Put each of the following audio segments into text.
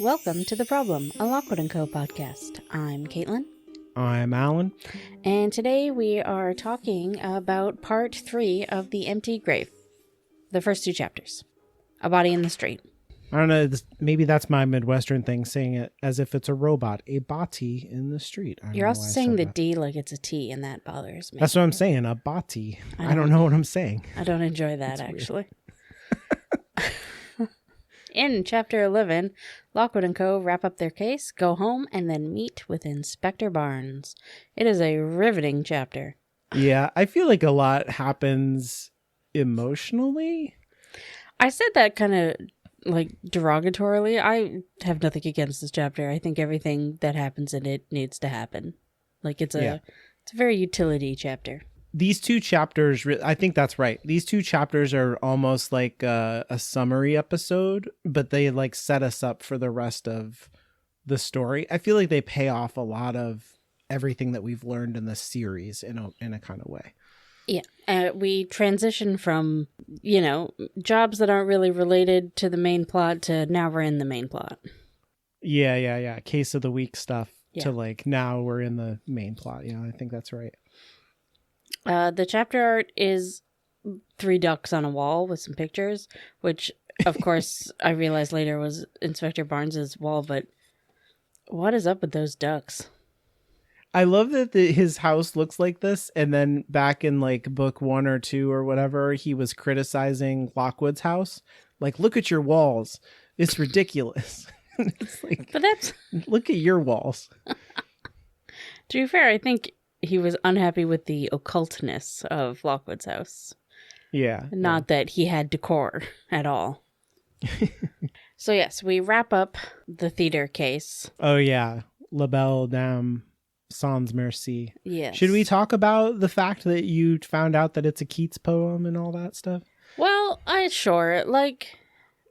Welcome to The Problem, a Lockwood & Co. podcast. I'm Caitlin. I'm Alan. And today we are talking about part 3 of The Empty Grave. The first 2 chapters. A Body in the Street. I don't know, maybe that's my Midwestern thing, saying it as if it's a robot. A body in the street. You're also saying the D like it's a T, and that bothers me. That's what I'm saying, a body. I don't know what I'm saying. I don't enjoy that, actually. In Chapter 11, Lockwood & Co. wrap up their case, go home, and then meet with Inspector Barnes. It is a riveting chapter. Yeah, I feel like a lot happens emotionally. I said that kind of like derogatorily. I have nothing against this chapter. I think everything that happens in it needs to happen. Like it's a very utility chapter. These 2 chapters, I think that's right. These 2 chapters are almost like a summary episode, but they like set us up for the rest of the story. I feel like they pay off a lot of everything that we've learned in the series in a kind of way. Yeah. We transition from, jobs that aren't really related to the main plot to now we're in the main plot. Yeah. Case of the week stuff to like now we're in the main plot. Yeah, I think that's right. The chapter art is 3 ducks on a wall with some pictures, which, of course, I realized later was Inspector Barnes's wall, but what is up with those ducks? I love that his house looks like this, and then back in like book 1 or 2 or whatever, he was criticizing Lockwood's house. Like, look at your walls. It's ridiculous. It's like, but that's... look at your walls. To be fair, I think he was unhappy with the occultness of Lockwood's house. Yeah. Not that he had decor at all. So yes, we wrap up the theater case. Oh yeah. La Belle Dame Sans Merci. Yes. Should we talk about the fact that you found out that it's a Keats poem and all that stuff? Well,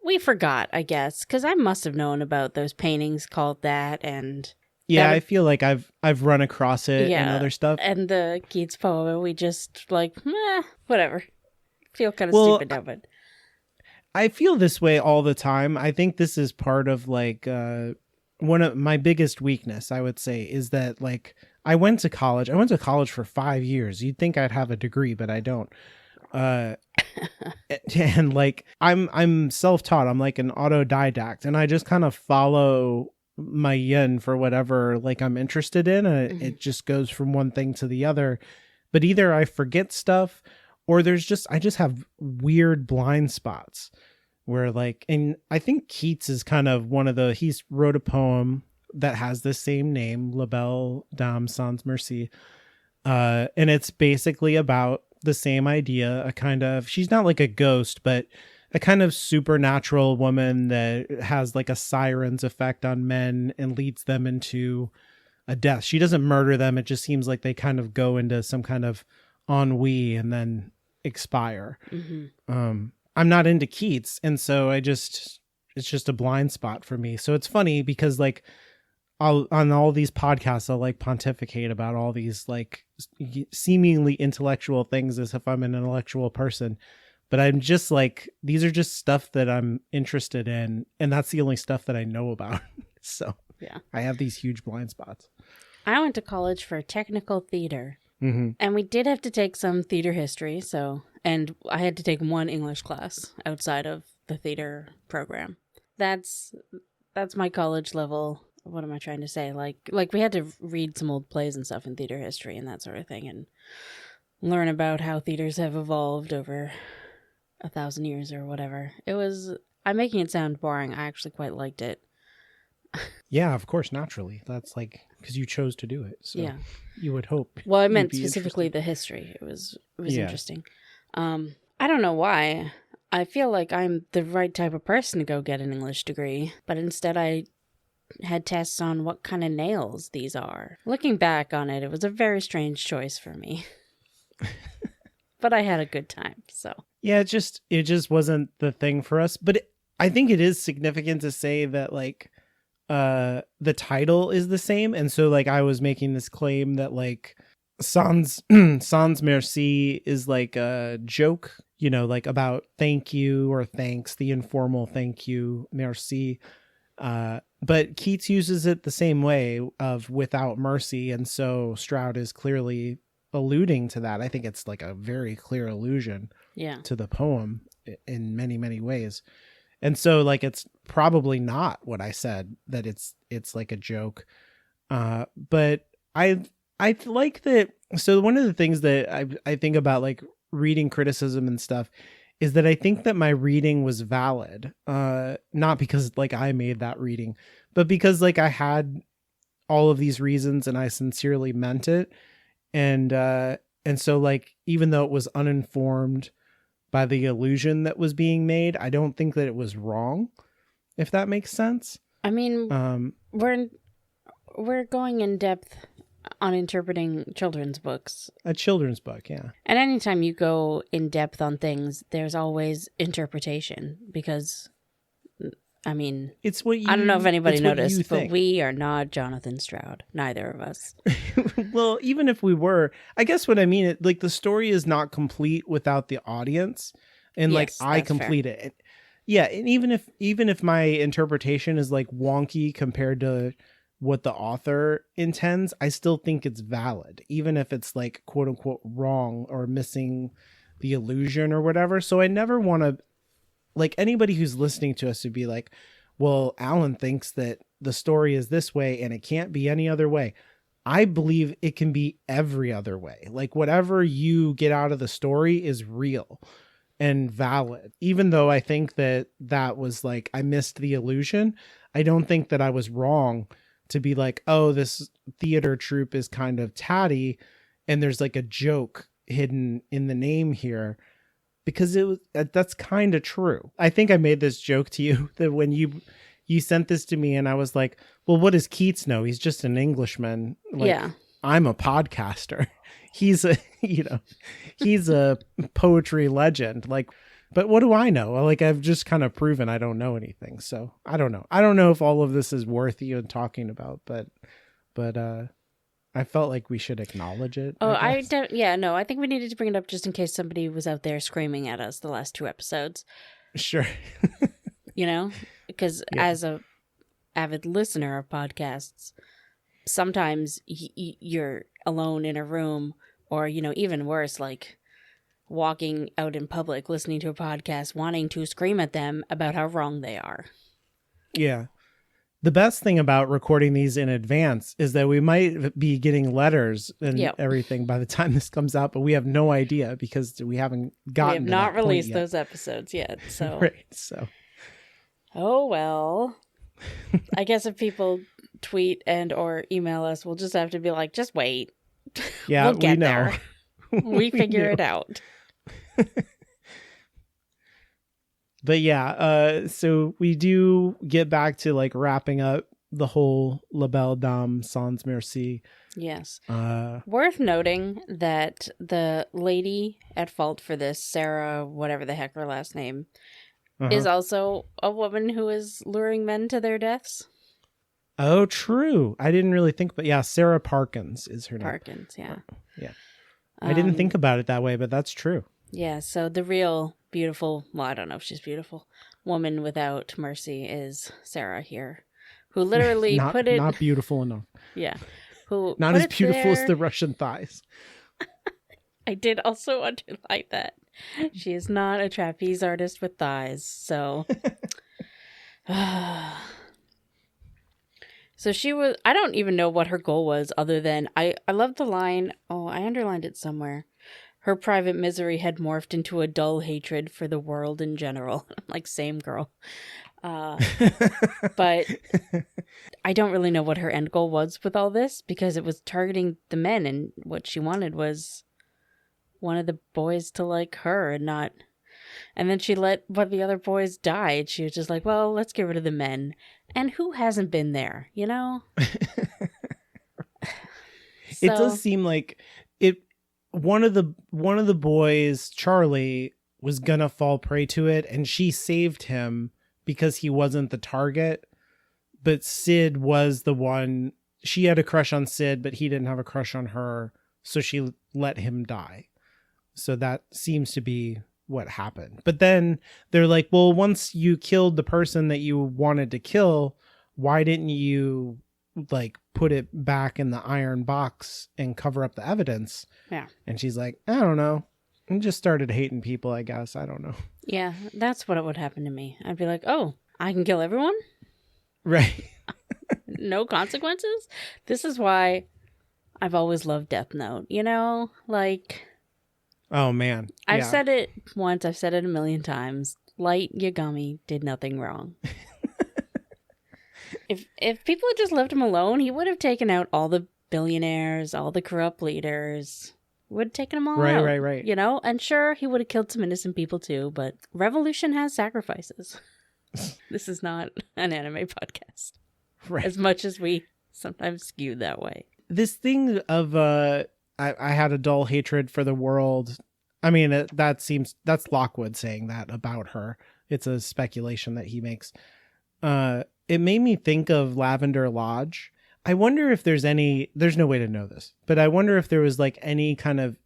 we forgot, I guess, because I must have known about those paintings called that and... Yeah, I feel like I've run across it and other stuff. And the Keats poem, we just whatever. Feel kind of stupid now, but I feel this way all the time. I think this is part of like one of my biggest weakness, I would say, is that like I went to college. I went to college for 5 years. You'd think I'd have a degree, but I don't. And like I'm self-taught. I'm like an autodidact, and I just kind of follow my yin for whatever like I'm interested in, and it just goes from one thing to the other. But either I forget stuff, or I just have weird blind spots where like, and I think Keats is kind of he's wrote a poem that has the same name, La Belle Dame Sans Merci, and it's basically about the same idea, a kind of, she's not like a ghost, but a kind of supernatural woman that has like a siren's effect on men and leads them into a death. She doesn't murder them. It just seems like they kind of go into some kind of ennui and then expire. Mm-hmm. I'm not into Keats. And so it's just a blind spot for me. So it's funny because like on all these podcasts, I'll like pontificate about all these like seemingly intellectual things as if I'm an intellectual person. But I'm just like, these are just stuff that I'm interested in. And that's the only stuff that I know about. So yeah, I have these huge blind spots. I went to college for technical theater. Mm-hmm. And we did have to take some theater history. And I had to take 1 English class outside of the theater program. That's my college level. What am I trying to say? Like we had to read some old plays and stuff in theater history and that sort of thing. And learn about how theaters have evolved over 1,000 years or whatever. I'm making it sound boring. I actually quite liked it. Yeah, of course, naturally. That's like, because you chose to do it. So yeah. You would hope. Well, I meant specifically the history. It was interesting. I don't know why. I feel like I'm the right type of person to go get an English degree, but instead I had tests on what kind of nails these are. Looking back on it, it was a very strange choice for me. But I had a good time, so. Yeah, it just wasn't the thing for us. But I think it is significant to say that like the title is the same. And so like I was making this claim that like Sans Merci is like a joke, like about thank you or thanks, the informal thank you, merci. But Keats uses it the same way of without mercy. And so Stroud is clearly alluding to that. I think it's like a very clear allusion to the poem in many, many ways. And so like, it's probably not what I said, that it's like a joke. But I like that. So one of the things that I think about like reading criticism and stuff is that I think that my reading was valid. Not because like I made that reading, but because like I had all of these reasons and I sincerely meant it. And so like, even though it was uninformed by the illusion that was being made, I don't think that it was wrong, if that makes sense. I mean, we're going in depth on interpreting children's books. A children's book, yeah. And anytime you go in depth on things, there's always interpretation because, I mean, it's what I don't know if anybody noticed, but we are not Jonathan Stroud. Neither of us. Well, even if we were, I guess what I mean, like the story is not complete without the audience, and like I complete it. Yeah, and even if my interpretation is like wonky compared to what the author intends, I still think it's valid, even if it's like quote unquote wrong or missing the illusion or whatever. So I never want to, like, anybody who's listening to us would be like, well, Alan thinks that the story is this way and it can't be any other way. I believe it can be every other way. Like whatever you get out of the story is real and valid. Even though I think that was like, I missed the illusion, I don't think that I was wrong to be like, oh, this theater troupe is kind of tatty and there's like a joke hidden in the name here, because that's kind of true. I think I made this joke to you that when you sent this to me and I was like, well, what does Keats know? He's just an Englishman. Like, yeah. I'm a podcaster. He's a poetry legend. Like, but what do I know? Like, I've just kind of proven I don't know anything. So I don't know. I don't know if all of this is worth you talking about, but I felt like we should acknowledge it. Oh, I don't. Yeah, no, I think we needed to bring it up just in case somebody was out there screaming at us the last 2 episodes. Sure. Because as a avid listener of podcasts, sometimes you're alone in a room, or, even worse, like walking out in public, listening to a podcast, wanting to scream at them about how wrong they are. Yeah. The best thing about recording these in advance is that we might be getting letters and everything by the time this comes out, but we have no idea because we haven't gotten. We have not released those episodes yet. So right. So. Oh well. I guess if people tweet and or email us, we'll just have to be like, just wait. Yeah, we'll get we know. There. We figure it out. But yeah, so we do get back to like wrapping up the whole La Belle Dame Sans Merci. Yes. Worth noting that the lady at fault for this, Sarah, whatever the heck her last name, is also a woman who is luring men to their deaths. Oh, true. I didn't really think, but yeah, Sarah Parkins is her name. Parkins, yeah. Yeah. I didn't think about it that way, but that's true. Yeah, so the real beautiful, well, I don't know if she's beautiful, woman without mercy is Sarah here, who literally not beautiful enough. Yeah. Who not as beautiful as the Russian thighs. I did also underline that. She is not a trapeze artist with thighs, so... So she was, I don't even know what her goal was other than, I love the line, I underlined it somewhere. Her private misery had morphed into a dull hatred for the world in general. Like, same girl. But I don't really know what her end goal was with all this, because it was targeting the men, and what she wanted was one of the boys to like her and not... And then she let one of the other boys die. And she was just like, well, let's get rid of the men. And who hasn't been there, you know? It does seem like one of the boys, Charlie, was gonna fall prey to it, and she saved him because he wasn't the target. But Sid was the one. She had a crush on Sid, but he didn't have a crush on her, so she let him die. So that seems to be what happened. But then they're like, well, once you killed the person that you wanted to kill, why didn't you like put it back in the iron box and cover up the evidence? Yeah. And she's like, I don't know. I just started hating people, I guess. I don't know. Yeah, that's what it would happen to me. I'd be like, oh, I can kill everyone? Right. No consequences? This is why I've always loved Death Note, you know? Like, Oh, man. I've Yeah. said it once, I've said it a million times. Light Yagami did nothing wrong. If people had just left him alone, he would have taken out all the billionaires, all the corrupt leaders. Would have taken them all out. Right. You know? And sure, he would have killed some innocent people too, but revolution has sacrifices. This is not an anime podcast. Right. As much as we sometimes skew that way. This thing of I had a dull hatred for the world. I mean, that's Lockwood saying that about her. It's a speculation that he makes. It made me think of Lavender Lodge. I wonder if there's no way to know this, but I wonder if there was like any kind of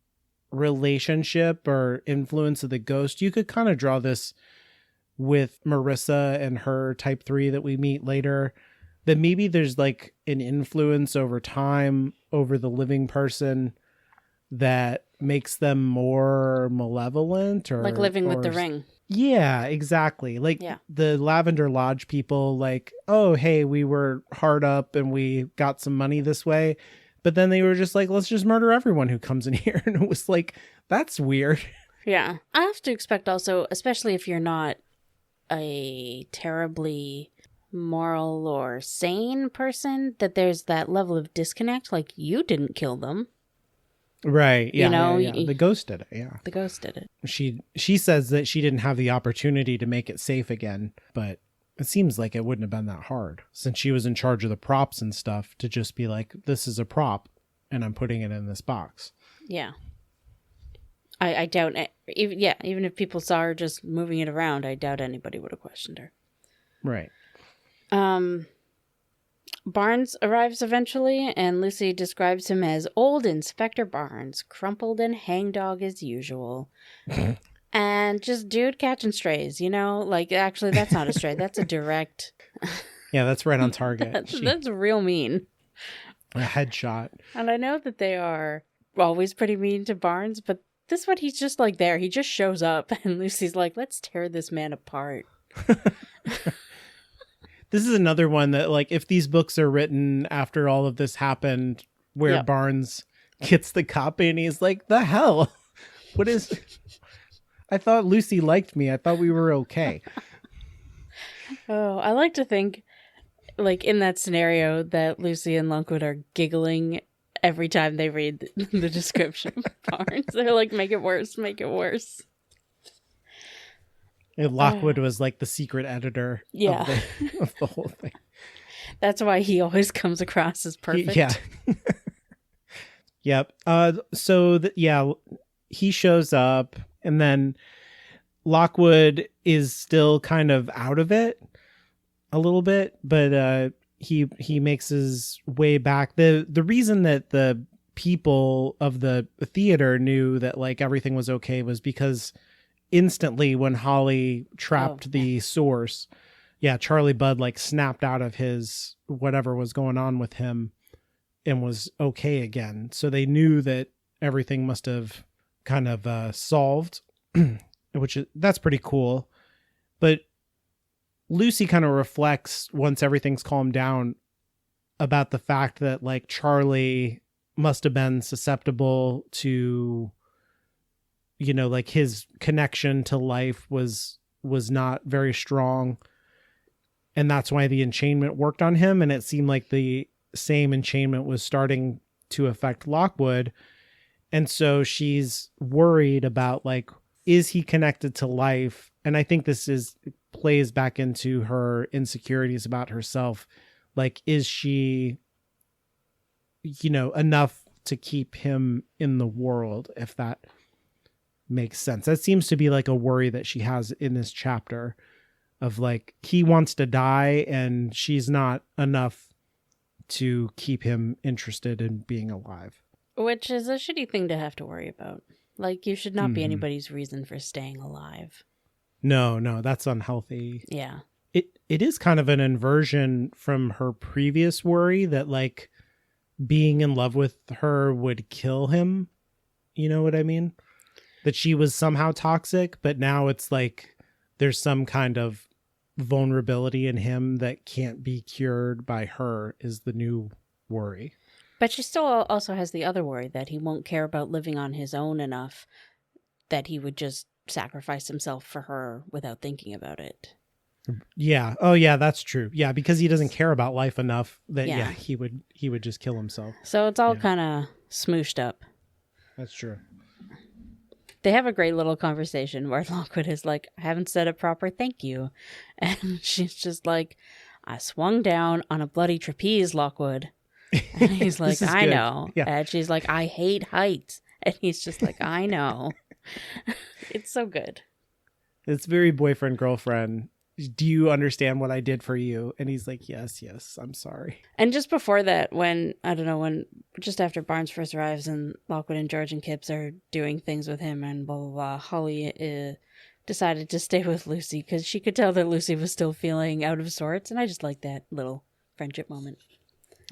relationship or influence of the ghost. You could kind of draw this with Marissa and her type 3 that we meet later, that maybe there's like an influence over time over the living person that makes them more malevolent, or like living with the ring. Yeah, exactly. Like Yeah. the Lavender Lodge people, like, oh, hey, we were hard up and we got some money this way. But then they were just like, let's just murder everyone who comes in here. And it was like, that's weird. Yeah. I have to expect also, especially if you're not a terribly moral or sane person, that there's that level of disconnect. Like, you didn't kill them. Right. Yeah. You know, yeah. The ghost did it. Yeah. The ghost did it. She says that she didn't have the opportunity to make it safe again, but it seems like it wouldn't have been that hard since she was in charge of the props and stuff to just be like, this is a prop and I'm putting it in this box. Yeah. I doubt it. Even if people saw her just moving it around, I doubt anybody would have questioned her. Right. Barnes arrives eventually, and Lucy describes him as old Inspector Barnes, crumpled and hangdog as usual. And just dude catching strays, you know? Like, actually, that's not a stray. That's a direct... Yeah, that's right on target. That's real mean. A headshot. And I know that they are always pretty mean to Barnes, but this one, he's just like there. He just shows up, and Lucy's like, let's tear this man apart. This is another one that, like, if these books are written after all of this happened, where Barnes gets the copy and he's like, the hell? What is... I thought Lucy liked me. I thought we were okay. Oh, I like to think, like, in that scenario, that Lucy and Lockwood are giggling every time they read the description of Barnes. They're like, make it worse, make it worse. And Lockwood was like the secret editor of the whole thing. That's why he always comes across as perfect. Yeah. Yep. He shows up, and then Lockwood is still kind of out of it a little bit, but he makes his way back. The reason that the people of the theater knew that like everything was okay was because instantly when Holly trapped the source, Charlie Budd like snapped out of his whatever was going on with him and was okay again. So they knew that everything must have kind of solved, that's pretty cool. But Lucy kind of reflects once everything's calmed down about the fact that like Charlie must have been susceptible to, you know, like his connection to life was not very strong. And that's why the enchainment worked on him. And it seemed like the same enchainment was starting to affect Lockwood. And so she's worried about like, is he connected to life? And I think this plays back into her insecurities about herself. Like, is she, you know, enough to keep him in the world, if that makes sense? That seems to be like a worry that she has in this chapter of like, he wants to die and she's not enough to keep him interested in being alive. Which is a shitty thing to have to worry about. Like, you should not be anybody's reason for staying alive. No, that's unhealthy. Yeah. it is kind of an inversion from her previous worry that like being in love with her would kill him. You know what I mean? That she was somehow toxic, but now it's like there's some kind of vulnerability in him that can't be cured by her is the new worry. But she still also has the other worry that he won't care about living on his own enough that he would just sacrifice himself for her without thinking about it. Yeah. Oh yeah, that's true. Yeah, because he doesn't care about life enough that Yeah. he would just kill himself. So it's all kind of smooshed up. That's true. They have a great little conversation where Lockwood is like, I haven't said a proper thank you. And she's just like, I swung down on a bloody trapeze, Lockwood. And he's like, I know. Yeah. And she's like, I hate heights. And he's just like, I know. It's so good. It's very boyfriend, girlfriend. Do you understand what I did for you? And he's like, yes, I'm sorry. And just before that, when just after Barnes first arrives and Lockwood and George and Kipps are doing things with him and blah, blah, blah, Holly decided to stay with Lucy because she could tell that Lucy was still feeling out of sorts. And I just like that little friendship moment.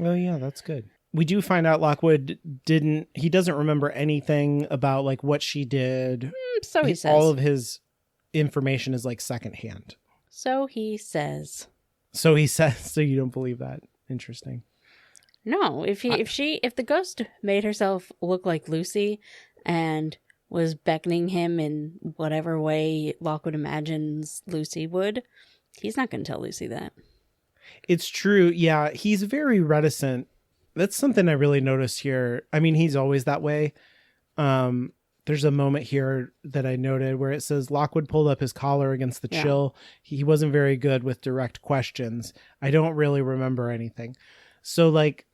Oh, yeah, that's good. We do find out Lockwood doesn't remember anything about like what she did. So he says. All of his information is like secondhand. So he says. So he says. So you don't believe that? Interesting. No, if the ghost made herself look like Lucy and was beckoning him in whatever way Lockwood imagines Lucy would, he's not going to tell Lucy that. It's true. Yeah, he's very reticent. That's something I really noticed here. I mean, he's always that way. There's a moment here that I noted where it says Lockwood pulled up his collar against the chill. He wasn't very good with direct questions. I don't really remember anything. So like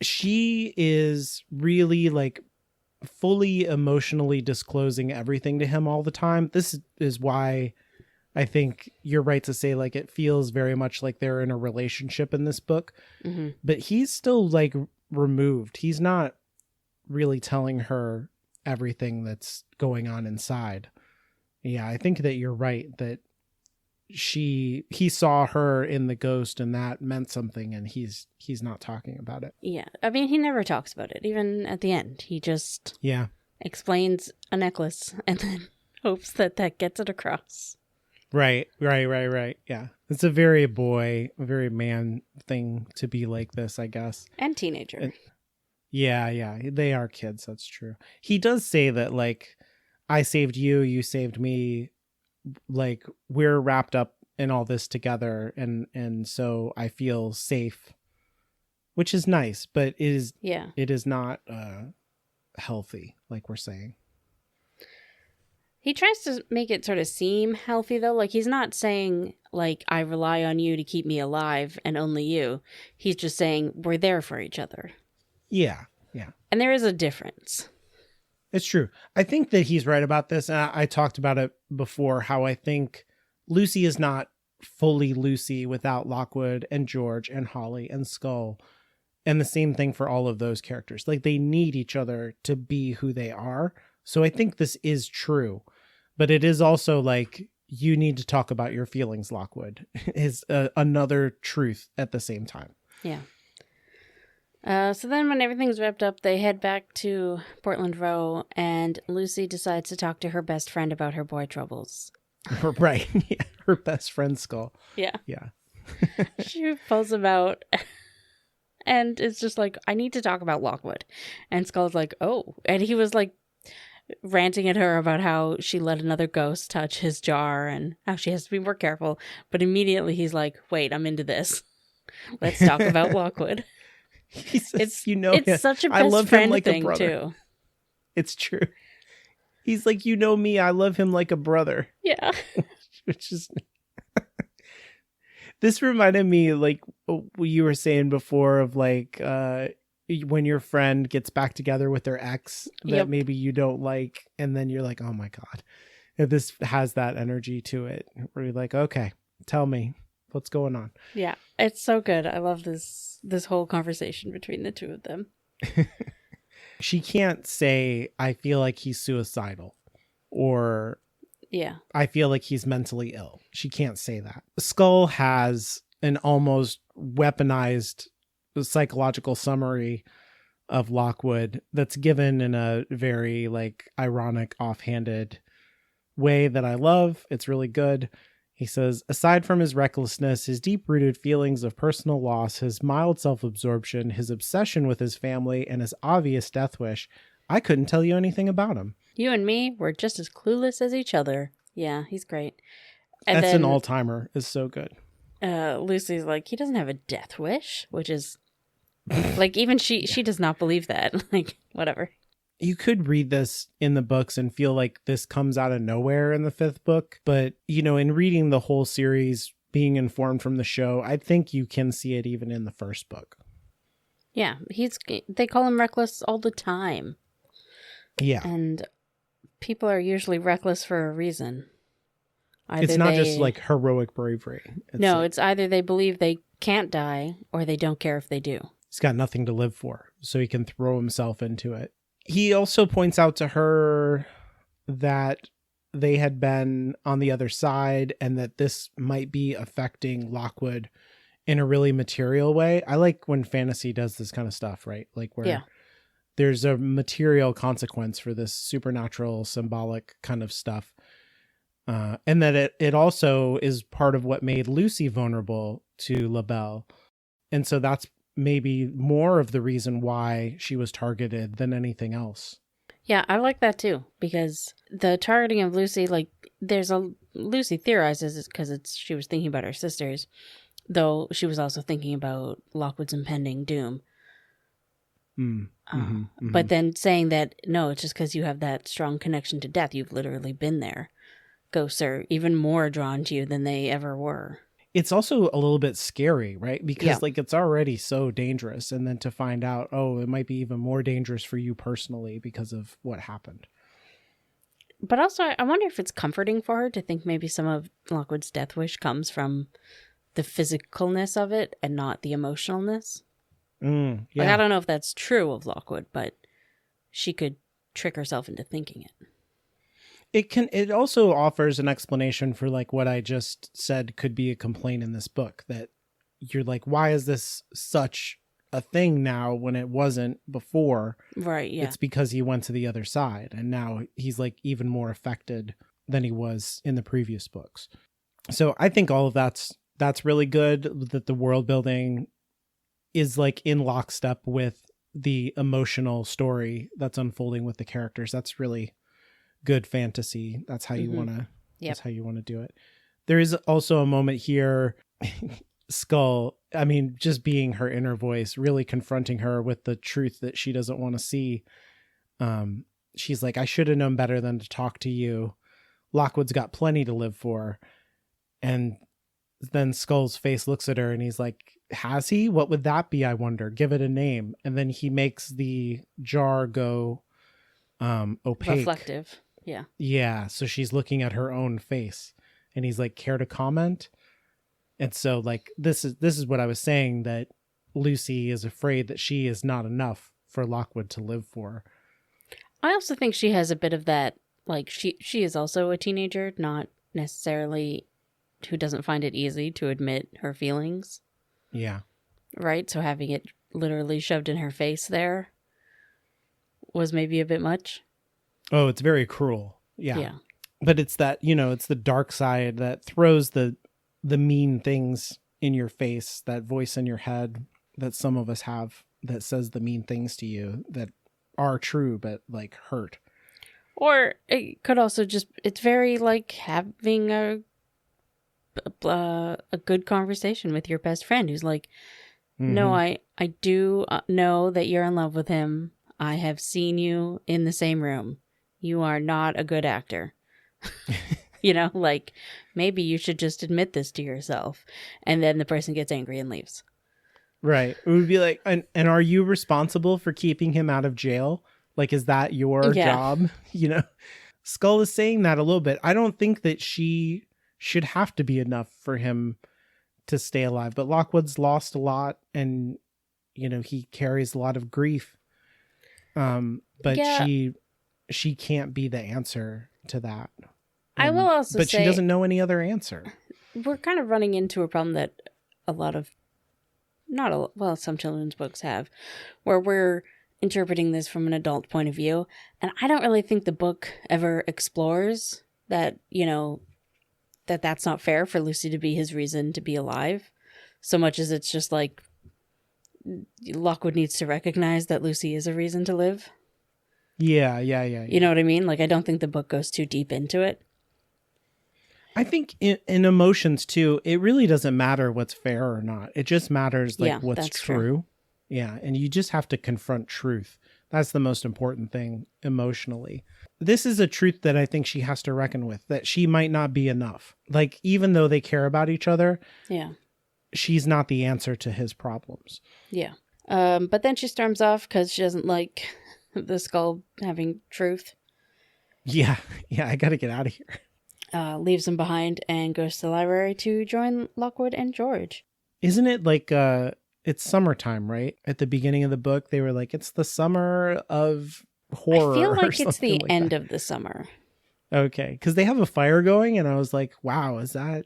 she is really like fully emotionally disclosing everything to him all the time. This is why I think you're right to say like it feels very much like they're in a relationship in this book. Mm-hmm. But he's still like removed. He's not really telling her everything that's going on inside. Yeah, I think that you're right that he saw her in the ghost and that meant something and he's not talking about it. Yeah. I mean, he never talks about it, even at the end. He just explains a necklace and then hopes that gets it across. Right. Yeah. It's a very man thing to be like this, I guess. And teenager. Yeah. They are kids. That's true. He does say that, like, I saved you, you saved me. Like, we're wrapped up in all this together. And so I feel safe, which is nice, but it is not healthy, like we're saying. He tries to make it sort of seem healthy, though. Like, he's not saying, like, I rely on you to keep me alive and only you. He's just saying we're there for each other. Yeah. And there is a difference. It's true. I think that he's right about this. And I talked about it before, how I think Lucy is not fully Lucy without Lockwood and George and Holly and Skull. And the same thing for all of those characters. Like, they need each other to be who they are. So I think this is true. But it is also like, you need to talk about your feelings, Lockwood, is another truth at the same time. Yeah. So then when everything's wrapped up, they head back to Portland Row, and Lucy decides to talk to her best friend about her boy troubles. Right. Yeah. Her best friend, Skull. Yeah. Yeah. She pulls him out, and it's just like, I need to talk about Lockwood. And Skull's like, oh. And he was like, ranting at her about how she let another ghost touch his jar and how she has to be more careful. But immediately he's like, wait, I'm into this. Let's talk about Lockwood. He says, it's such a best I love friend him like thing, a brother. too. It's true. He's like, me, I love him like a brother. Yeah. Which is... This reminded me, like, what you were saying before of, like, when your friend gets back together with their ex that maybe you don't like, and then you're like, oh my God. And this has that energy to it, where you're like, okay, tell me what's going on. Yeah, it's so good. I love this whole conversation between the two of them. She can't say, I feel like he's suicidal, or Yeah. I feel like he's mentally ill. She can't say that. Skull has an almost weaponized psychological summary of Lockwood that's given in a very like ironic, offhanded way that I love. It's really good. He says, aside from his recklessness, his deep-rooted feelings of personal loss, his mild self-absorption, his obsession with his family, and his obvious death wish, I couldn't tell you anything about him. You and me were just as clueless as each other. Yeah, he's great. And That's then an all-timer. Is so good. Lucy's like, he doesn't have a death wish, which is like, even she does not believe that. Like, whatever. You could read this in the books and feel like this comes out of nowhere in the 5th book. But, you know, in reading the whole series, being informed from the show, I think you can see it even in the 1st book. Yeah, they call him reckless all the time. Yeah. And people are usually reckless for a reason. It's not just like heroic bravery. It's either they believe they can't die or they don't care if they do. He's got nothing to live for, so he can throw himself into it. He also points out to her that they had been on the other side and that this might be affecting Lockwood in a really material way. I like when fantasy does this kind of stuff, right? Like where there's a material consequence for this supernatural, symbolic kind of stuff. And that it also is part of what made Lucy vulnerable to LaBelle. And so that's maybe more of the reason why she was targeted than anything else. Yeah, I like that too, because the targeting of Lucy, like, Lucy theorizes it's because she was thinking about her sisters, though she was also thinking about Lockwood's impending doom. But then saying that, no, it's just because you have that strong connection to death. You've literally been there. Ghosts are even more drawn to you than they ever were. It's also a little bit scary, right? Because like it's already so dangerous. And then to find out, oh, it might be even more dangerous for you personally because of what happened. But also, I wonder if it's comforting for her to think maybe some of Lockwood's death wish comes from the physicalness of it and not the emotionalness. Like, I don't know if that's true of Lockwood, but she could trick herself into thinking it. It also offers an explanation for like what I just said could be a complaint in this book, that you're like, why is this such a thing now when it wasn't before? Right. Yeah. It's because he went to the other side and now he's like even more affected than he was in the previous books. So I think all of that's really good, that the world building is like in lockstep with the emotional story that's unfolding with the characters. That's really good fantasy. That's how you want to that's how you want to do it. There is also a moment here, Skull, I mean, just being her inner voice, really confronting her with the truth that she doesn't want to see. She's like, I should have known better than to talk to you. Lockwood's got plenty to live for. And then Skull's face looks at her and he's like, has he? What would that be, I wonder? Give it a name. And then he makes the jar go opaque. Reflective. Yeah. Yeah. So she's looking at her own face and he's like, care to comment? And so like, this is what I was saying, that Lucy is afraid that she is not enough for Lockwood to live for. I also think she has a bit of that, like she is also a teenager, not necessarily who doesn't find it easy to admit her feelings. Yeah. Right. So having it literally shoved in her face there was maybe a bit much. Oh, it's very cruel. Yeah. Yeah. But it's that, it's the dark side that throws the mean things in your face, that voice in your head that some of us have that says the mean things to you that are true, but like hurt. Or it could also just, it's very like having a good conversation with your best friend who's like, no, I do know that you're in love with him. I have seen you in the same room. You are not a good actor. Like maybe you should just admit this to yourself. And then the person gets angry and leaves. Right. It would be like, and are you responsible for keeping him out of jail? Like, is that your job? Skull is saying that a little bit. I don't think that she should have to be enough for him to stay alive. But Lockwood's lost a lot and, he carries a lot of grief. But she can't be the answer to that. I will also but say, she doesn't know any other answer. We're kind of running into a problem that a lot of, some children's books have, where we're interpreting this from an adult point of view. And I don't really think the book ever explores that, that's not fair for Lucy to be his reason to be alive, so much as it's just like Lockwood needs to recognize that Lucy is a reason to live. Yeah. You know what I mean? Like, I don't think the book goes too deep into it. I think in emotions too, it really doesn't matter what's fair or not. It just matters what's true. Yeah, and you just have to confront truth. That's the most important thing emotionally. This is a truth that I think she has to reckon with, that she might not be enough. Like, even though they care about each other, she's not the answer to his problems. Yeah. But then she storms off because she doesn't like the skull having truth. Yeah, I gotta get out of here. Leaves him behind and goes to the library to join Lockwood and George. Isn't it like it's summertime, right? At the beginning of the book, they were like, it's the summer of horror. I feel like it's the end of the summer. Okay, because they have a fire going, and I was like, wow, is that,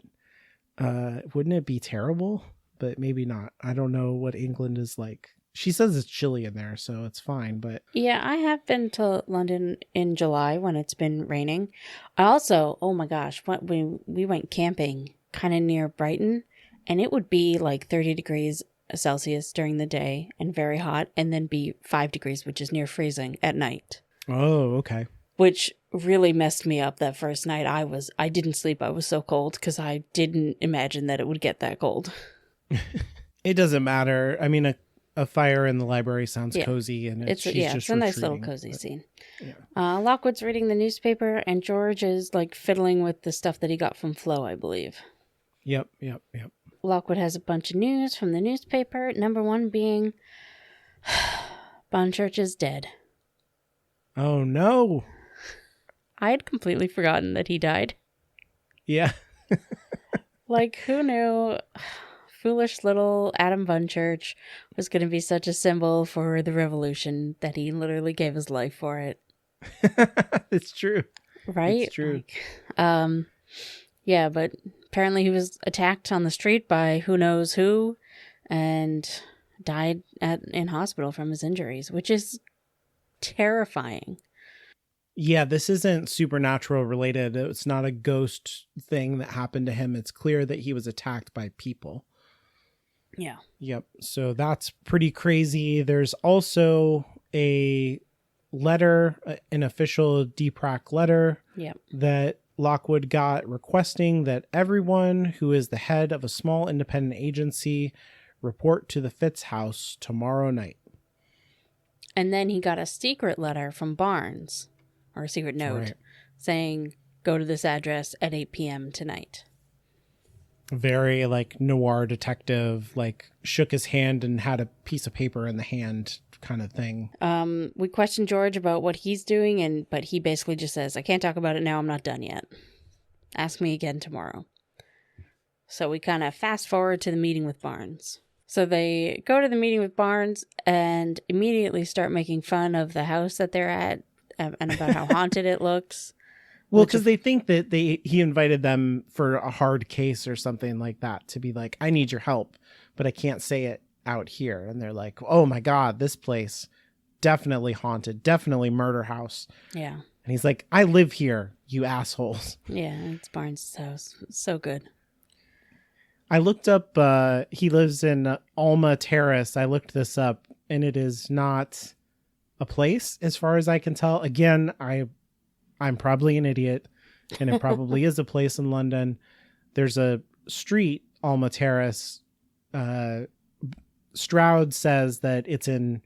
wouldn't it be terrible? But maybe not. I don't know what England is like. She says it's chilly in there, so it's fine, but... Yeah, I have been to London in July when it's been raining. I also, oh my gosh, we went camping kind of near Brighton, and it would be like 30 degrees Celsius during the day and very hot, and then be 5 degrees, which is near freezing, at night. Oh, okay. Which really messed me up that first night. I didn't sleep. I was so cold because I didn't imagine that it would get that cold. It doesn't matter. I mean, a fire in the library sounds cozy, and it's a nice little cozy scene. Yeah. Lockwood's reading the newspaper, and George is like fiddling with the stuff that he got from Flo, I believe. Yep. Lockwood has a bunch of news from the newspaper. Number one being Bunchurch is dead. Oh no! I had completely forgotten that he died. Yeah. Like, who knew? Foolish little Adam Bunchurch was going to be such a symbol for the revolution that he literally gave his life for it. It's true. Right? It's true. Like, yeah, but apparently he was attacked on the street by who knows who and died in hospital from his injuries, which is terrifying. Yeah, this isn't supernatural related. It's not a ghost thing that happened to him. It's clear that he was attacked by people. Yeah. Yep. So that's pretty crazy. There's also a letter, an official DPRAC letter that Lockwood got requesting that everyone who is the head of a small independent agency report to the Fitz house tomorrow night. And then he got a secret letter from Barnes, or a secret note, saying, go to this address at 8 p.m. tonight. Very like noir detective, like shook his hand and had a piece of paper in the hand kind of thing. We questioned George about what he's doing, but he basically just says, I can't talk about it now. I'm not done yet. Ask me again tomorrow. So we kind of fast forward to the meeting with Barnes. So they go to the meeting with Barnes and immediately start making fun of the house that they're at and about how haunted it looks. Well, because they think that he invited them for a hard case or something like that, to be like, I need your help, but I can't say it out here. And they're like, oh my God, this place, definitely haunted, definitely murder house. Yeah. And he's like, I live here, you assholes. Yeah, it's Barnes' house. So good. I looked up, he lives in Alma Terrace. I looked this up, and it is not a place as far as I can tell. Again, I'm probably an idiot, and it probably is a place in London. There's a street, Alma Terrace. Stroud says that it's in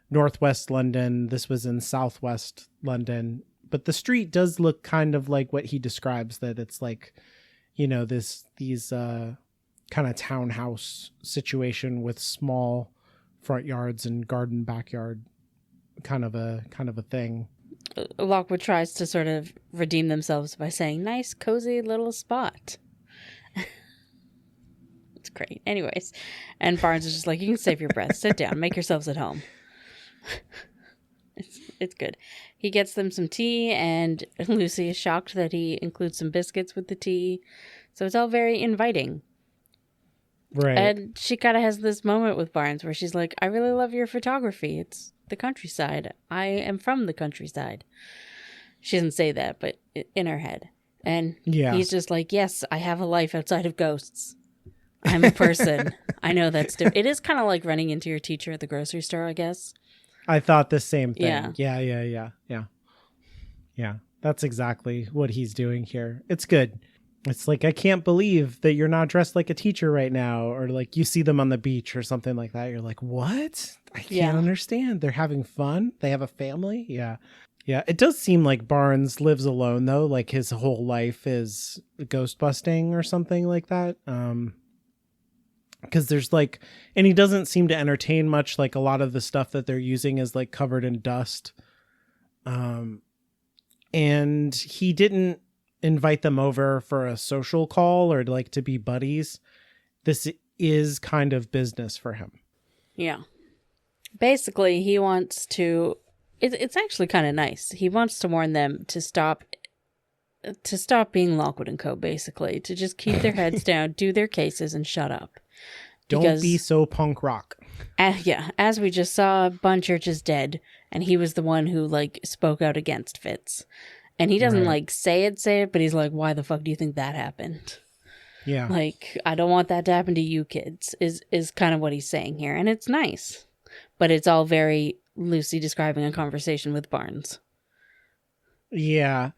northwest London. This was in southwest London. But the street does look kind of like what he describes, that it's like, these kind of townhouse situation with small front yards and garden backyard kind of a thing. Lockwood tries to sort of redeem themselves by saying, nice, cozy little spot. It's great. Anyways. And Barnes is just like, you can save your breath. Sit down. Make yourselves at home. It's good. He gets them some tea, and Lucy is shocked that he includes some biscuits with the tea. So it's all very inviting. Right. And she kind of has this moment with Barnes where she's like, I really love your photography. It's the countryside. I am from the countryside. She doesn't say that, but in her head. And he's just like, yes, I have a life outside of ghosts. I'm a person. I know that's different. It is kind of like running into your teacher at the grocery store, I guess. I thought the same thing. Yeah. Yeah. That's exactly what he's doing here. It's good. It's like, I can't believe that you're not dressed like a teacher right now. Or like you see them on the beach or something like that. You're like, what? I can't understand. They're having fun. They have a family. Yeah. Yeah. It does seem like Barnes lives alone though. Like his whole life is ghost busting or something like that. Because there's like, and he doesn't seem to entertain much. Like a lot of the stuff that they're using is like covered in dust. And he didn't invite them over for a social call or like to be buddies. This is kind of business for him. Yeah. Basically, he wants to, it's actually kind of nice. He wants to warn them to stop being Lockwood and Co. basically, to just keep their heads down, do their cases and shut up. Don't be so punk rock. As we just saw, Bunchurch is dead, and he was the one who like spoke out against Fitz. And he doesn't like say it, but he's like, why the fuck do you think that happened? Yeah. Like, I don't want that to happen to you kids, is kind of what he's saying here. And it's nice. But it's all very Lucy describing a conversation with Barnes. Yeah.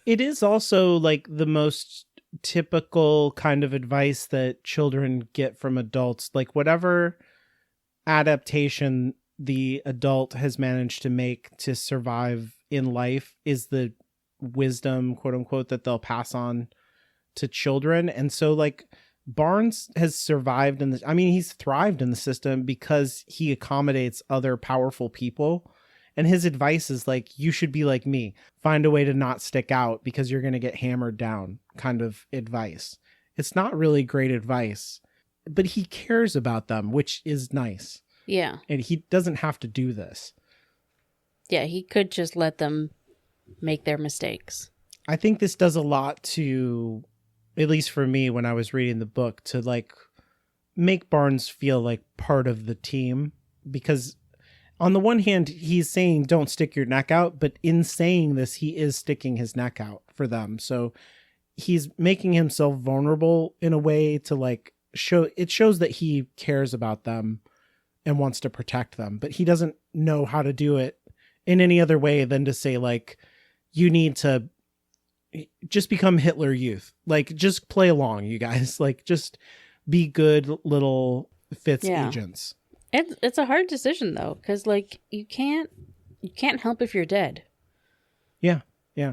It is also like the most typical kind of advice that children get from adults. Like whatever adaptation the adult has managed to make to survive in life is the wisdom, quote unquote, that they'll pass on to children. And so like Barnes has survived in this. I mean, he's thrived in the system because he accommodates other powerful people. And his advice is like, you should be like me. Find a way to not stick out because you're going to get hammered down kind of advice. It's not really great advice, but he cares about them, which is nice. Yeah. And he doesn't have to do this. Yeah, he could just let them make their mistakes. I think this does a lot to, at least for me when I was reading the book, to like make Barnes feel like part of the team. Because on the one hand, he's saying don't stick your neck out, but in saying this, he is sticking his neck out for them. So he's making himself vulnerable in a way to like shows that he cares about them and wants to protect them, but he doesn't know how to do it in any other way than to say like, you need to just become Hitler Youth. Like, just play along, you guys. Like, just be good little Fitz agents. It's a hard decision though, because like you can't help if you're dead. Yeah, yeah.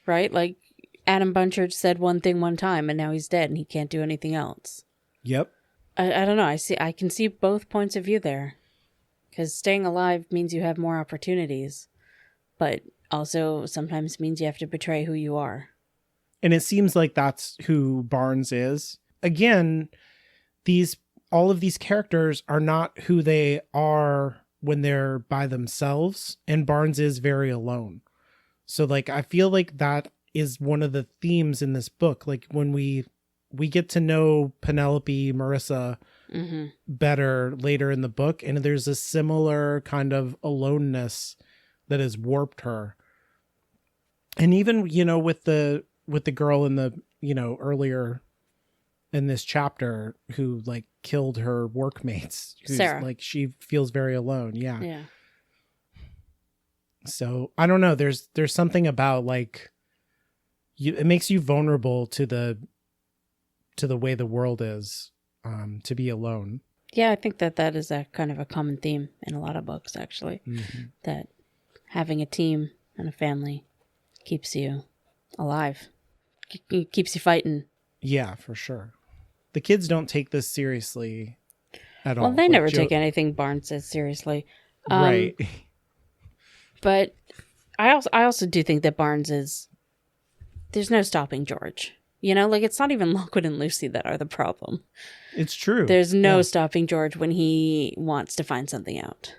Right? Like Adam Bunchurch said one thing one time, and now he's dead, and he can't do anything else. Yep. I don't know. I can see both points of view there, because staying alive means you have more opportunities, but also sometimes means you have to betray who you are. And it seems like that's who Barnes is. Again, all of these characters are not who they are when they're by themselves, and Barnes is very alone. So like I feel like that is one of the themes in this book. Like when we get to know Penelope, Marissa better later in the book, and there's a similar kind of aloneness that has warped her. And even, with the girl in the, earlier in this chapter who like killed her workmates, who's Sarah. Like she feels very alone. Yeah. Yeah. So I don't know. There's something about like it makes you vulnerable to the way the world is, to be alone. Yeah, I think that is a kind of a common theme in a lot of books, actually. Mm-hmm. That having a team and a family keeps you alive. Keeps you fighting. Yeah, for sure. The kids don't take this seriously at all. Well, they never take anything Barnes says seriously. Right. But I also do think that Barnes is... There's no stopping George. Like it's not even Lockwood and Lucy that are the problem. It's true. There's no stopping George when he wants to find something out.